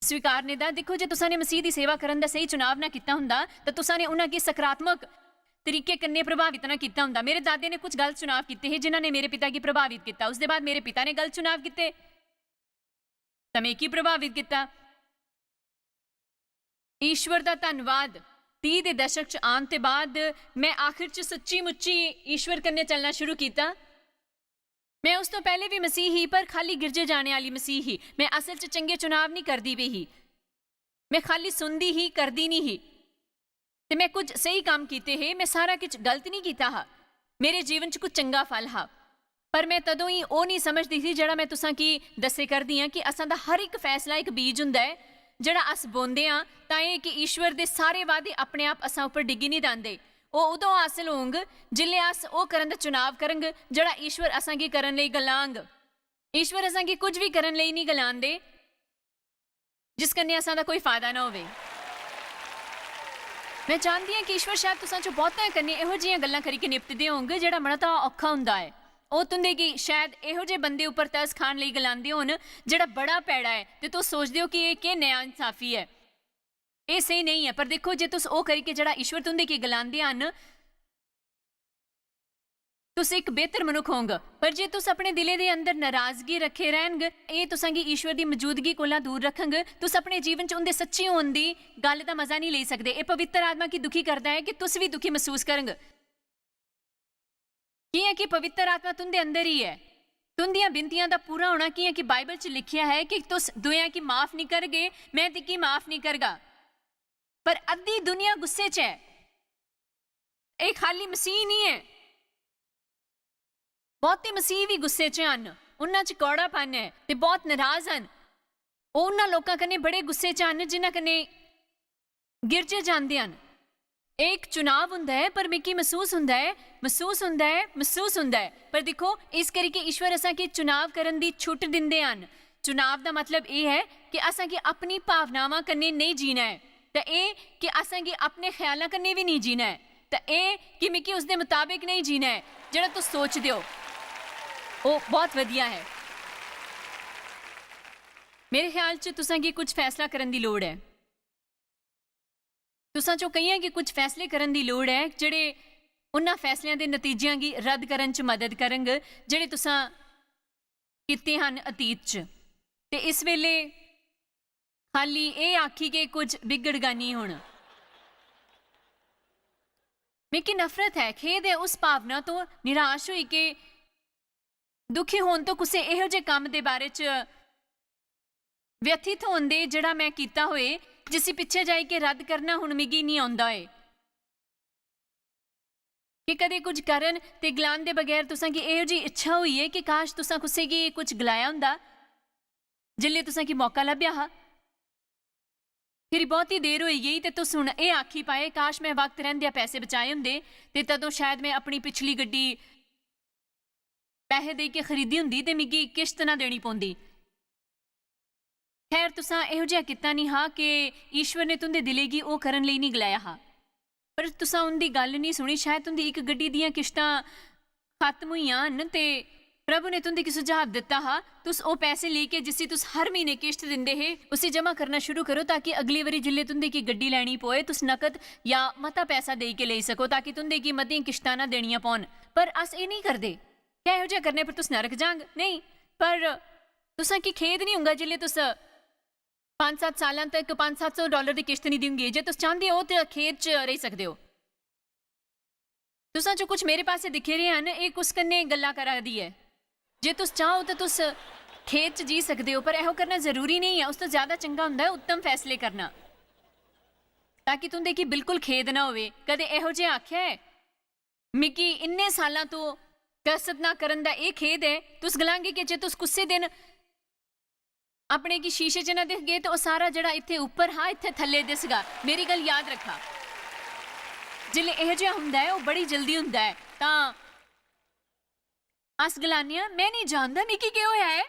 ਸਵੀਕਾਰਨੇ ਦਾ। ਦੇਖੋ, ਜੇ ਤੁਸਾਂ ਨੇ ਮਸੀਹ ਦੀ ਸੇਵਾ ਕਰਨ ਦਾ ਸਹੀ ਚੁਣਾਵ ਨਾ ਕੀਤਾ ਹੁੰਦਾ ਤਾਂ ਤੁਸਾਂ ਨੇ ਉਹਨਾਂ ਕੀ ਸਕਾਰਾਤਮਕ ਤਰੀਕੇ ਕੰਨੇ ਪ੍ਰਭਾਵਿਤ ਨਾ ਕੀਤਾ ਹੁੰਦਾ। ਮੇਰੇ ਦਾਦੇ ਨੇ ਕੁਝ ਗਲਤ ਚੁਣਾਵ ਕੀਤੇ ਹੈ ਜਿਨ੍ਹਾਂ ਨੇ ਮੇਰੇ ਪਿਤਾ ਕੀ ਪ੍ਰਭਾਵਿਤ ਕੀਤਾ। ਉਸ ਦੇ ਬਾਅਦ ਮੇਰੇ ਪਿਤਾ ਨੇ ਗਲਤ ਚੁਣਾਵ ਕੀਤੇ ਤਾਂ ਮੈਂ ਕੀ ਪ੍ਰਭਾਵਿਤ ਕੀਤਾ। ਈਸ਼ਵਰ ਦਾ ਧੰਨਵਾਦ। 30 ਦੇ ਦਸ਼ਕ ਚ ਆਉਣ ਤੋਂ ਬਾਅਦ ਮੈਂ ਆਖਿਰ ਚ ਸੱਚੀ ਮੁੱਚੀ ਈਸ਼ਵਰ ਕੰਨੇ ਚੱਲਣਾ ਸ਼ੁਰੂ ਕੀਤਾ। ਮੈਂ ਉਸ ਤੋਂ ਪਹਿਲੇ ਵੀ ਮਸੀਹ ਹੀ, ਪਰ ਖਾਲੀ ਗਿਰਜੇ ਜਾਣੇ ਵਾਲੀ ਮਸੀਹ ਹੀ। ਮੈਂ ਅਸਲ ਚ ਚੰਗੇ ਚੁਣਾਵ ਨਹੀਂ ਕਰਦੀ ਵੀ ਹੀ, ਮੈਂ ਖਾਲੀ ਸੁਣਦੀ ਹੀ ਕਰਦੀ ਨਹੀਂ ਹੀ। ਤੇ ਮੈਂ ਕੁਝ ਸਹੀ ਕੰਮ ਕੀਤੇ ਹੈ, ਮੈਂ ਸਾਰਾ ਕੁਝ ਗਲਤ ਨਹੀਂ ਕੀਤਾ ਹਾਂ। ਮੇਰੇ ਜੀਵਨ ਚ ਕੁਝ ਚੰਗਾ ਫਲ ਹਾਂ, ਪਰ ਮੈਂ ਤਦੋਂ ਹੀ ਉਹ ਨਹੀਂ ਸਮਝਦੀ ਸੀ ਜਿਹੜਾ ਮੈਂ ਤੁਸਾਂ ਕੀ ਦੱਸੇ ਕਰਦੀ ਹਾਂ ਕਿ ਅਸਾਂ ਦਾ ਹਰ ਇੱਕ ਫੈਸਲਾ ਇੱਕ ਬੀਜ ਹੁੰਦਾ ਹੈ ਜਿਹੜਾ ਅਸ ਬੋਂਦੇ ਹਾਂ ਤਾਂ ਇਹ ਕਿ ਈਸ਼ਵਰ ਦੇ ਸਾਰੇ ਵਾਅਦੇ ਆਪਣੇ ਆਪ ਅਸਾਂ ਉੱਪਰ ਡਿੱਗੀ ਨਹੀਂ ਦਿੰਦੇ। ਉਹ ਉਦੋਂ ਹਾਸਲ ਹੋਂਗ ਜਿਲੇ ਅਸ ਉਹ ਕਰਨ ਦਾ ਚੁਣਾਵ ਕਰਾਂਗੇ ਜਿਹੜਾ ਈਸ਼ਵਰ ਅਸਾਂ ਕੀ ਕਰਨ ਲਈ ਗਲਾਂਗ। ਈਸ਼ਵਰ ਅਸਾਂ ਕੀ ਕੁਝ ਵੀ ਕਰਨ ਲਈ ਨਹੀਂ ਗਲਾਂਦੇ ਜਿਸ ਕੰਨੇ ਅਸਾਂ ਦਾ ਕੋਈ ਫਾਇਦਾ ਨਾ ਹੋਵੇ। ਮੈਂ ਜਾਣਦੀ ਹਾਂ ਕਿ ਈਸ਼ਵਰ ਸ਼ਾਇਦ ਤੁਸਾਂ ਚੋਂ ਬਹੁਤਾਂ ਕੰਨੇ ਇਹੋ ਜਿਹੀਆਂ ਗੱਲਾਂ ਕਰੀ ਕੇ ਨਿਪਟਦੇ ਹੋਣਗੇ ਜਿਹੜਾ ਬੜਾ ਤਾਂ ਔਖਾ ਹੁੰਦਾ ਹੈ। ਉਹ ਤੁੰਦੇ ਕੀ ਸ਼ਾਇਦ ਇਹੋ ਜਿਹੇ ਬੰਦੇ ਉੱਪਰ ਤਰਸ ਖਾਣ ਲਈ ਗਲਾਉਂਦੇ ਹੋਣ ਜਿਹੜਾ ਬੜਾ ਪੈੜਾ ਹੈ ਤੇ ਤੁਸੀਂ ਸੋਚਦੇ ਹੋ ਕਿ ਇਹ ਕਿ ਨਿਆਂ ਇਨਸਾਫੀ ਹੈ, ਇਹ ਸਹੀ ਨਹੀਂ ਹੈ। ਪਰ ਦੇਖੋ, ਜੇ ਤੁਸੀਂ ਉਹ ਕਰੀ ਕੇ ਜਿਹੜਾ ਈਸ਼ਵਰ ਤੁੰਦੇ ਕੀ ਗਲਾਉਂਦੇ ਹਨ ਤੁਸੀਂ ਇੱਕ ਬਿਹਤਰ ਮਨੁੱਖ ਹੋਗੇ। ਪਰ ਜੇ ਤੁਸੀਂ ਆਪਣੇ ਦਿਲੇ ਦੇ ਅੰਦਰ ਨਾਰਾਜ਼ਗੀ ਰੱਖੇ ਰਹਿਣਗੇ ਇਹ ਤੁਸਾਂ ਕੀ ਈਸ਼ਵਰ ਦੀ ਮੌਜੂਦਗੀ ਕੋਲੋਂ ਦੂਰ ਰੱਖਾਂਗੇ ਤੁਸੀਂ ਆਪਣੇ ਜੀਵਨ ਚ ਉਹਦੇ ਸੱਚੀ ਹੋਣ ਦੀ ਗੱਲ ਦਾ ਮਜ਼ਾ ਨਹੀਂ ਲੈ ਸਕਦੇ। ਇਹ ਪਵਿੱਤਰ ਆਤਮਾ ਕੀ ਦੁਖੀ ਕਰਦਾ ਹੈ ਕਿ ਤੁਸੀਂ ਵੀ ਦੁਖੀ ਮਹਿਸੂਸ ਕਰੋਗੇ। ਕੀ ਹੈ ਕਿ ਪਵਿੱਤਰ ਆਤਮਾ ਤੁੰਦੇ ਅੰਦਰ ਹੀ ਹੈ। ਤੁੰਦੀਆਂ ਬਿੰਤੀਆਂ ਦਾ ਪੂਰਾ ਹੋਣਾ ਕੀ ਹੈ ਕਿ ਬਾਈਬਲ ਚ ਲਿਖਿਆ ਹੈ ਕਿ ਤੁਸ ਦੁਨੀਆ ਕੀ ਮਾਫ ਨਹੀਂ ਕਰਗੇ ਮੈਂ ਤੇ ਕੀ ਮਾਫ ਨਹੀਂ ਕਰਗਾ। ਪਰ ਅੱਧੀ ਦੁਨੀਆ ਗੁੱਸੇ ਚ ਹੈ। ਇਹ ਖਾਲੀ ਮਸੀਹ ਨਹੀਂ ਹੈ, ਬਹੁਤੇ ਮਸੀਹ ਵੀ ਗੁੱਸੇ ਚ ਹਨ, ਉਹਨਾਂ ਚ ਕੌੜਾਪਨ ਹੈ ਤੇ ਬਹੁਤ ਨਾਰਾਜ਼ ਹਨ। ਉਹ ਉਹਨਾਂ ਲੋਕਾਂ ਕਨੇ ਬੜੇ ਗੁੱਸੇ ਚ ਹਨ ਜਿਨ੍ਹਾਂ ਕਨੇ ਗਿਰਜੇ ਜਾਂਦੇ ਹਨ। ਇੱਕ ਚੁਣਾਵ ਹੁੰਦਾ ਹੈ ਪਰ ਮਿੱਕੀ ਮਹਿਸੂਸ ਹੁੰਦਾ ਹੈ। ਪਰ ਦੇਖੋ, ਇਸ ਕਰਕੇ ਈਸ਼ਵਰ ਅਸਾਂ ਕੀ ਚੁਣਾਵ ਕਰਨ ਦੀ ਛੁੱਟ ਦਿੰਦੇ ਹਨ। ਚੁਣਾਵ ਦਾ ਮਤਲਬ ਇਹ ਹੈ ਕਿ ਅਸਾਂ ਕੀ ਆਪਣੀ ਭਾਵਨਾਵਾਂ ਕੰਨੇ ਨਹੀਂ ਜੀਣਾ ਹੈ ਤਾਂ ਇਹ ਕਿ ਅਸਾਂ ਕੀ ਆਪਣੇ ਖਿਆਲਾਂ ਕੰਨੇ ਵੀ ਨਹੀਂ ਜੀਣਾ ਹੈ ਤਾਂ ਇਹ ਕਿ ਮਿੱਕੀ ਉਸਦੇ ਮੁਤਾਬਿਕ ਨਹੀਂ ਜੀਣਾ ਹੈ ਜਿਹੜਾ ਤੁਸੀਂ ਸੋਚਦੇ ਹੋ ਉਹ ਬਹੁਤ ਵਧੀਆ ਹੈ। ਮੇਰੇ ਖਿਆਲ ਚ ਤੁਸਾਂ ਕੀ ਕੁਝ ਫੈਸਲਾ ਕਰਨ ਦੀ ਲੋੜ ਹੈ। ਤੁਸਾਂ ਚੋਂ ਕਈਆਂ ਕੀ ਕੁਝ ਫੈਸਲੇ ਕਰਨ ਦੀ ਲੋੜ ਹੈ ਜਿਹੜੇ ਉਹਨਾਂ ਫੈਸਲਿਆਂ ਦੇ ਨਤੀਜਿਆਂ ਕੀ ਰੱਦ ਕਰਨ ਚ ਮਦਦ ਕਰਨਗੇ ਜਿਹੜੇ ਤੁਸਾਂ ਕੀਤੇ ਹਨ ਅਤੀਤ ਚ। ਤੇ ਇਸ ਵੇਲੇ ਖਾਲੀ ਇਹ ਆਖੀ ਕਿ ਕੁਝ ਵਿਗੜਗਾ ਨਹੀਂ ਹੁਣ। ਮੇਰੀ ਨਫ਼ਰਤ ਹੈ, ਖੇਦ ਹੈ ਉਸ ਭਾਵਨਾ ਤੋਂ, ਨਿਰਾਸ਼ ਹੋਈ ਕਿ ਦੁਖੀ ਹੋਣ ਤੋਂ ਕਿਸੇ ਇਹੋ ਜਿਹੇ ਕੰਮ ਦੇ ਬਾਰੇ ਚ ਵਿਅਥਿਤ ਹੋਣ ਦੇ ਜਿਹੜਾ ਮੈਂ ਕੀਤਾ ਹੋਏ ਜਿਸ ਪਿੱਛੇ ਜਾਈ ਕੇ ਰੱਦ ਕਰਨਾ ਹੁਣ ਮਿਗੀ ਨਹੀਂ ਆਉਂਦਾ ਏ ਕਿ ਕਦੇ ਕੁਝ ਕਰਨ ਤੇ ਗਲਾਨ ਦੇ ਬਗੈਰ ਤੁਸਾਂ ਕੀ ਇਹੋ ਜਿਹੀ ਇੱਛਾ ਹੋਈ ਹੈ ਕਿ ਕਾਸ਼ ਤੁਸਾਂ ਕਿਸੇ ਕੀ ਕੁਝ ਗਲਾਇਆ ਹੁੰਦਾ ਜਿੱਲੇ ਤੁਸਾਂ ਕੀ ਮੌਕਾ ਲੱਭਿਆ ਹਾ। ਫਿਰ ਬਹੁਤੀ ਦੇਰ ਹੋਈ ਗਈ ਤੇ ਤੁਸ ਹੁਣ ਇਹ ਆਖੀ ਪਾਏ ਕਾਸ਼ ਮੈਂ ਵਕਤ ਰਹਿੰਦਿਆਂ ਪੈਸੇ ਬਚਾਏ ਹੁੰਦੇ ਤੇ ਤਦੋਂ ਸ਼ਾਇਦ ਮੈਂ ਆਪਣੀ ਪਿਛਲੀ ਗੱਡੀ ਪੈਸੇ ਦੇ ਕੇ ਖਰੀਦੀ ਹੁੰਦੀ ਤੇ ਮਿਗੀ ਕਿਸ਼ਤ ਨਾ ਦੇਣੀ ਪਉਂਦੀ। ਖੈਰ ਤੁਸਾਂ ਇਹੋ ਜਿਹਾ ਕੀਤਾ ਨਹੀਂ ਹਾਂ ਕਿ ਈਸ਼ਵਰ ਨੇ ਤੁੰਦੇ ਦਿਲੇਗੀ ਉਹ ਕਰਨ ਲਈ ਨਹੀਂ ਗਲਾਇਆ ਹਾਂ, ਪਰ ਤੁਸਾਂ ਉਹਦੀ ਗੱਲ ਨਹੀਂ ਸੁਣੀ। ਸ਼ਾਇਦ ਤੁੰਦੀ ਇੱਕ ਗੱਡੀ ਦੀਆਂ ਕਿਸ਼ਤਾਂ ਖਤਮ ਹੋਈਆਂ ਹਨ ਤੇ ਪ੍ਰਭੂ ਨੇ ਤੁੰਦੀ ਕੀ ਸੁਝਾਅ ਦਿੱਤਾ ਹਾਂ ਤੁਸ ਉਹ ਪੈਸੇ ਲੈ ਕੇ ਜਿਸੀ ਤੁਸ ਹਰ ਮਹੀਨੇ ਕਿਸ਼ਤ ਦਿੰਦੇ ਹੈ ਉਸੇ ਜਮ੍ਹਾਂ ਕਰਨਾ ਸ਼ੁਰੂ ਕਰੋ ਤਾਂ ਕਿ ਅਗਲੀ ਵਾਰੀ ਜਿੱਲੇ ਤੁੰਦੇ ਕੀ ਗੱਡੀ ਲੈਣੀ ਪੋਏ ਤੁਸ ਨਕਦ ਜਾਂ ਮਤਾ ਪੈਸਾ ਦੇ ਕੇ ਲੈ ਸਕੋ ਤਾਂ ਕਿ ਤੁੰਦੇ ਕੀ ਮਤੀਆਂ ਕਿਸ਼ਤਾਂ ਨਾ ਦੇਣੀਆਂ ਪਾਉਣ। ਪਰ ਅਸ ਇਹ ਨਹੀਂ ਕਰਦੇ। ਕਿਆ ਇਹੋ ਜਿਹਾ ਕਰਨੇ ਪਰ ਤੁਸ ਨਰਕ ਜਾਂਗ ਨਹੀਂ, ਪਰ ਤੁਸਾਂ ਕੀ ਖੇਦ ਨਹੀਂ ਹੋਊਗਾ ਜਿੱਲੇ ਤੁਸ 5-7 ਸਾਲਾਂ ਤੱਕ $500-700 ਦੀ ਕਿਸ਼ਤ ਨਹੀਂ ਦੇਂਗੇ। ਜੇ ਤੁਸੀਂ ਚਾਹੁੰਦੇ ਹੋ ਤੇ ਖੇਤ 'ਚ ਰਹਿ ਸਕਦੇ ਹੋ। ਤੁਸਾਂ 'ਚੋਂ ਕੁਝ ਮੇਰੇ ਪਾਸੇ ਦਿਖੇ ਰਹੇ ਹਨ ਇਹ ਕੁਛ ਕੰਨੇ ਗੱਲਾਂ ਕਰਦੀ ਹੈ। ਜੇ ਤੁਸੀਂ ਚਾਹੋ ਤਾਂ ਤੁਸ ਖੇਤ 'ਚ ਜੀ ਸਕਦੇ ਹੋ, ਪਰ ਇਹੋ ਕਰਨਾ ਜ਼ਰੂਰੀ ਨਹੀਂ ਹੈ। ਉਸ ਤੋਂ ਜ਼ਿਆਦਾ ਚੰਗਾ ਹੁੰਦਾ ਹੈ ਉੱਤਮ ਫੈਸਲੇ ਕਰਨਾ ਤਾਂ ਕਿ ਤੁੰਦੇ ਕੀ ਬਿਲਕੁਲ ਖੇਦ ਨਾ ਹੋਵੇ। ਕਦੇ ਇਹੋ ਜਿਹਾ ਆਖਿਆ ਹੈ ਮਿੱਕੀ ਇੰਨੇ ਸਾਲਾਂ ਤੋਂ ਕਸਰਤ ਨਾ ਕਰਨ ਦਾ ਇਹ ਖੇਦ ਹੈ ਤੁਸ ਗਲਾਂਗੇ ਕਿ ਜੇ ਤੁਸ ਕੁਸੇ ਦਿਨ ਆਪਣੇ ਕੀ ਸ਼ੀਸ਼ੇ 'ਚ ਨਾ ਦਿਖ ਗਏ ਤਾਂ ਉਹ ਸਾਰਾ ਜਿਹੜਾ ਇੱਥੇ ਉੱਪਰ ਹਾਂ ਇੱਥੇ ਥੱਲੇ ਦਿਸਗਾ। ਮੇਰੀ ਗੱਲ ਯਾਦ ਰੱਖਾ, ਜਿਲੇ ਇਹ ਜਿਹਾ ਹੁੰਦਾ ਹੈ ਉਹ ਬੜੀ ਜਲਦੀ ਹੁੰਦਾ ਹੈ। ਤਾਂ ਅਸ ਗਲਾਨੀਆਂ ਮੈਂ ਨਹੀਂ ਜਾਣਦਾ ਨਿੱਕੀ ਕੀ ਹੋਇਆ ਹੈ।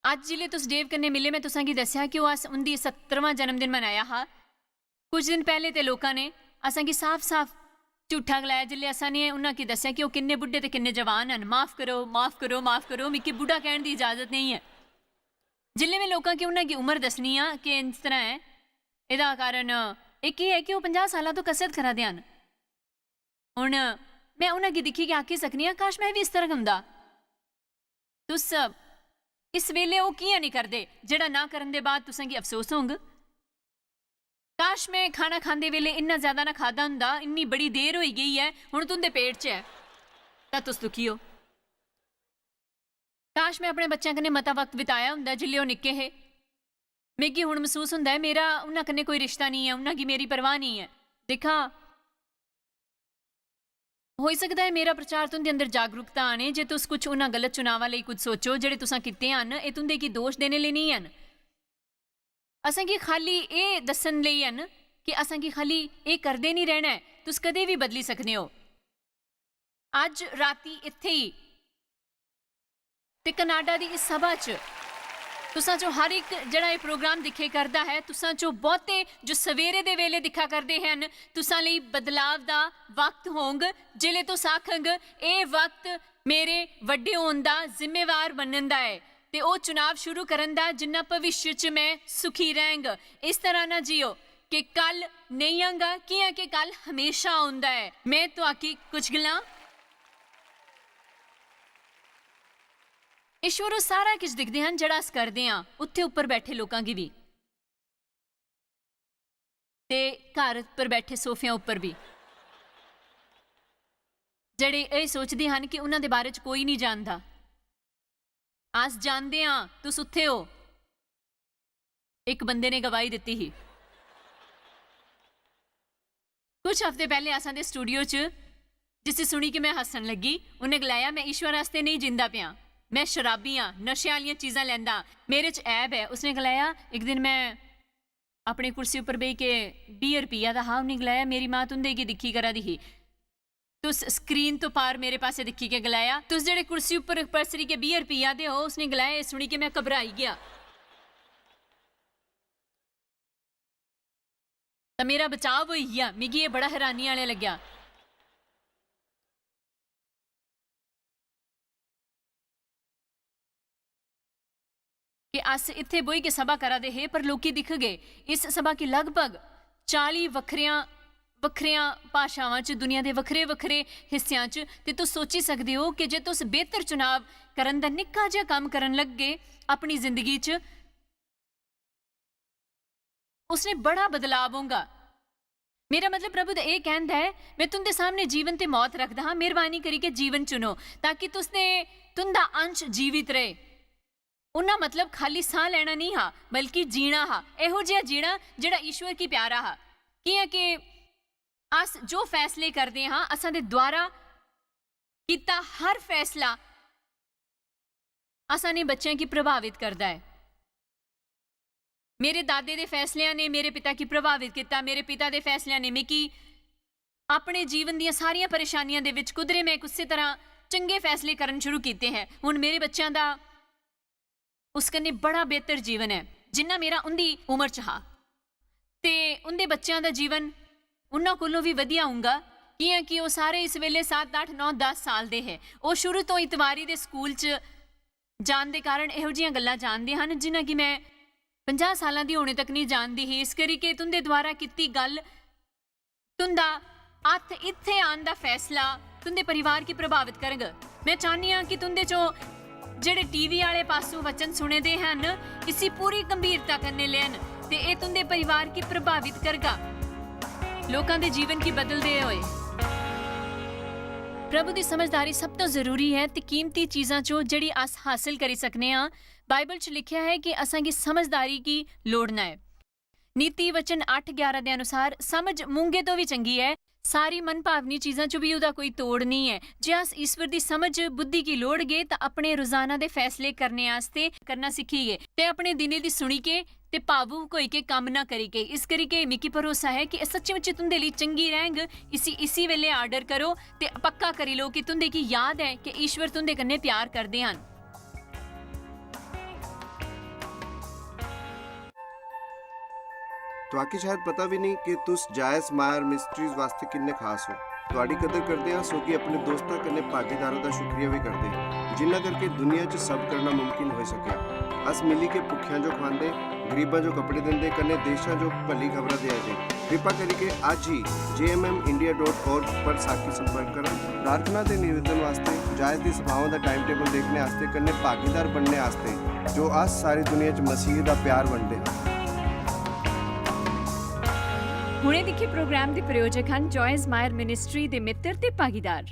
ਅੱਜ जिले तुस डेव कन्नै मिले मैं तुसां गी दस्सेआ कि ओह् अस उं'दी 70वां जन्मदिन मनाया हा। कुछ दिन पैह्ले ते लोकां ने असां गी साफ साफ झूठा गलाया जिल्ले असां ने उन्हां गी दस्सेआ कि ओह् किन्ने बुड्ढे ते किन्ने जवान हन। माफ़ करो माफ़ करो माफ़ करो, मिगी बुढ़ा कहण दी इजाजत नहीं है। जिल्ले मैं लोकां गी उन्हां गी उम्र दस्सनी आ कि इस तरह है, एह्दा कारण इक एह् है कि ओह् 50 सालां तो कसरत करा दे हन। हुण मैं उन्हां गी दिक्खी के आखी सकनी आं काश मैं भी इस तरह हुंदा। तुस इस वेले वो कियां नहीं करदे जेड़ा ना करन दे बाद तुसें गी अफसोस होंग। काश मैं खाना खांदे वेले इन्ना ज्यादा ना खादा हुंदा, इन्नी बड़ी देर होई गई है हुण तुंदे पेट च है तां तुस दुखी हो। काश मैं अपने बच्चों कन्नै मता वक्त बिताया हुंदा जिल्ले ओह् निक्के हे। मिगी हुण महसूस हुंदा है मेरा उन्हां कन्नै कोई रिश्ता नहीं है, उन्हां गी मेरी परवाह नहीं है। दिक्खा हो सकता है मेरा प्रचार तुंदे अंदर जागरूकता आने जे तुस कुछ उन्हां गलत चुनावां लई कुछ सोचो जेह्ड़े तुसां कीते हन। एह् तुंदे गी दोष देने लेई नहीं हन, असां गी खाली एह् दस्सण लेई हन कि असां गी खाली एह् करदे नहीं रहना है, तुस कदें भी बदली सकदे हो। अज राती इत्थे ही ते कनाडा दी इस सभा च तुसां चो हर एक जेह्ड़ा एह् प्रोग्राम दिक्खे करदा है, तुसां चो बहुते जो सवेरे दे वेले दिक्खा करदे हन, तुसां लई बदलाव दा वक्त होंग जिले तुस आखंग एह् वक्त मेरे वड्डे होण दा जिम्मेवार बनन दा है ते ओह् चुनाव शुरू करन दा जिन्ना भविष्य च मैं सुखी रहंग। इस तरह ना जियो कि कल नहीं आंगा कियां कि कल हमेशा आउंदा है। मैं तुआकी कुछ गल्लां ईश्वर ओह् सारा किश दिखदे हन जेह्ड़ा अस करदे आं, उत्थे उप्पर बैठे लोकां गी भी ते घर पर बैठे सोफियां उप्पर भी जेह्ड़े एह् सोचदे हन कि उन्हां दे बारे च कोई नहीं जानदा। अस जानदे आं तुस उत्थे हो। एक बंदे ने गवाही दित्ती ही कुछ हफ्ते पहले असां दे स्टूडियो च, जिसे सुनी कि मैं हस्सन लगी। उन्हें गलाया मैं ईश्वर आस्ते नहीं जिंदा पिया, मैं शराबी हाँ, नशे आलियां चीज़ां लैंदा, मेरे च ऐब है। उसने गलाया एक दिन मैं अपनी कुर्सी उपर बेही के बीयर पिया दा हा। उन्हें गलाया मेरी माँ तुंदे गी दिक्खी करा दी ही, तुस स्क्रीन तो पार मेरे पासे दिक्खी के गलाया तुस जेह्ड़े कुर्सी उपर परसरी के बीयर पिया दे हो। उसने गलाया एह् सुनी के मैं घबराई गया तां मेरा बचाव होई गेआ। मिगी एह् बड़ा हैरानी आह्ला लग्गेआ। कि अस इत्थे बोही के सभा करा दे हे पर लोकी दिखगे इस सभा की लगभग 40 वक्रियां भाषावां च दुनिया दे वक्रे वक्रे हिस्सियां च। ते तुस सोची सकदे हो कि जे तुस बेहतर चुनाव करन दा निक्का जिहा कम्म करन लगे अपनी जिंदगी च, उसने बड़ा बदलाव होगा। मेरा मतलब प्रभु दा एह् कहंदा है मैं तुंदे सामने जीवन ते मौत रखदा हां, मेहरबानी करी के जीवन चुनो ताकि तुंदा अंश जीवित रहे। उन्ना मतलब खाली साह लेना नहीं हा बल्कि जीना हा, एहो जिहा जीना जेड़ा ईश्वर की प्यारा हा। कियां कि अस जो फैसले करदे हां असां दे द्वारा कीता हर फैसला असां ने बच्चों की प्रभावित करदा है। मेरे दादे दे फैसलियां ने मेरे पिता की प्रभावित किया, मेरे पिता दे फैसलियां ने मिगी अपने जीवन दियां सारियां परेशानियां दे विच कुदरे मैं उस तरह चंगे फैसले करन शुरू कीते हैं। हुण मेरे बच्चों का उस कन्नै बड़ा बेहतर जीवन है जिन्ना मेरा उंदी उम्र च हा ते उंदे बच्चों का जीवन उन्हां कोलों भी वधिया होऊगा। कियां कि वो सारे इस वेले 7, 8, 9, 10 साल दे है। वो शुरू तो इतवारी दे स्कूल च जाण दे कारण इहो जिहियां गल्लां जानदे हन जिन्हां कि मैं 50 सालां दी होने तक नहीं जानदी ही। इस करी के तुंदे द्वारा कीती गल, तुंदा हत्थ इत्थे आन दा फैसला तुंदे परिवार की प्रभावित करग। मैं चाहनी हाँ कि तुंदे चो जेड़े टीवी वाले पासों वचन सुने दे हन इसी पूरी गंभीरता करने लेन ते ए तुंदे परिवार की प्रभावित करगा, लोकां दे जीवन की बदलदे होए। प्रभु दी समझदारी सब तो जरूरी है ते कीमती चीज़ां चो जेड़ी अस हासिल करी सकने हां। बाइबल च लिखिया है कि असां गी समझदारी की लोड़ना है। नीति वचन 8:11 के अनुसार समझ मूंगे तो भी चंगी है, सारी मनभावनी चीज़ां चो भी उहदा कोई तोड़ नहीं है। जे अस ईश्वर दी समझ बुद्धि की लोड़ गए तो अपने रोजाना दे फैसले करने आस्ते करना सीखीगे ते अपने दिने दी सुनी के ਤੇ ਭਾਵੁਕ ਹੋਈ ਕੇ ਕੰਮ ਨਾ ਕਰੀਗੇ। ਇਸ ਕਰੀਕੇ ਮਿਕੀ ਭਰੋਸਾ ਹੈ ਕਿ सच्ची मुच्ची तुंदे लिए चंगी रहेंग। इसी वेले आर्डर करो ते पक्का करी लो कि तुंदे की याद है कि ईश्वर तुंदे कन्ने प्यार करदे हन। तुहाकी शायद पता भी नहीं कि तुस जायज़ मायर मिस्ट्रीज वास्ते किन्ने खास हो। तुहाडी कदर करदे हां, सो कि अपने दोस्तां कन्ने भागीदारां दा शुक्रिया भी करदे, जिन्ना करके दुनिया 'च सब करना मुमकिन हो सकिया। अस मिली के भुखियां जो खवांदे, गरीबां जो कपड़े दिंदे, कन्ने देशां जो भली खबरां दे जे। कृपा करके आज ही jmmindia.org पर साखी संपर्क करा। प्रार्थना ते निवेदन वास्ते, जायज़ दी सभावां दा टाइम टेबल देखने वास्ते, कन्ने भागीदार बनने वास्ते, जो अस सारी दुनिया 'च मसीह दा प्यार वंडदे हां। ਹੁਣੇ ਦੇਖੇ ਪ੍ਰੋਗਰਾਮ ਦੇ ਪ੍ਰਾਯੋਜਕ ਹਨ ਜॉयज़ ਮਾਇਰ ਮਿਨਿਸਟਰੀ ਦੇ ਮਿੱਤਰ ਤੇ ਭਾਗੀਦਾਰ।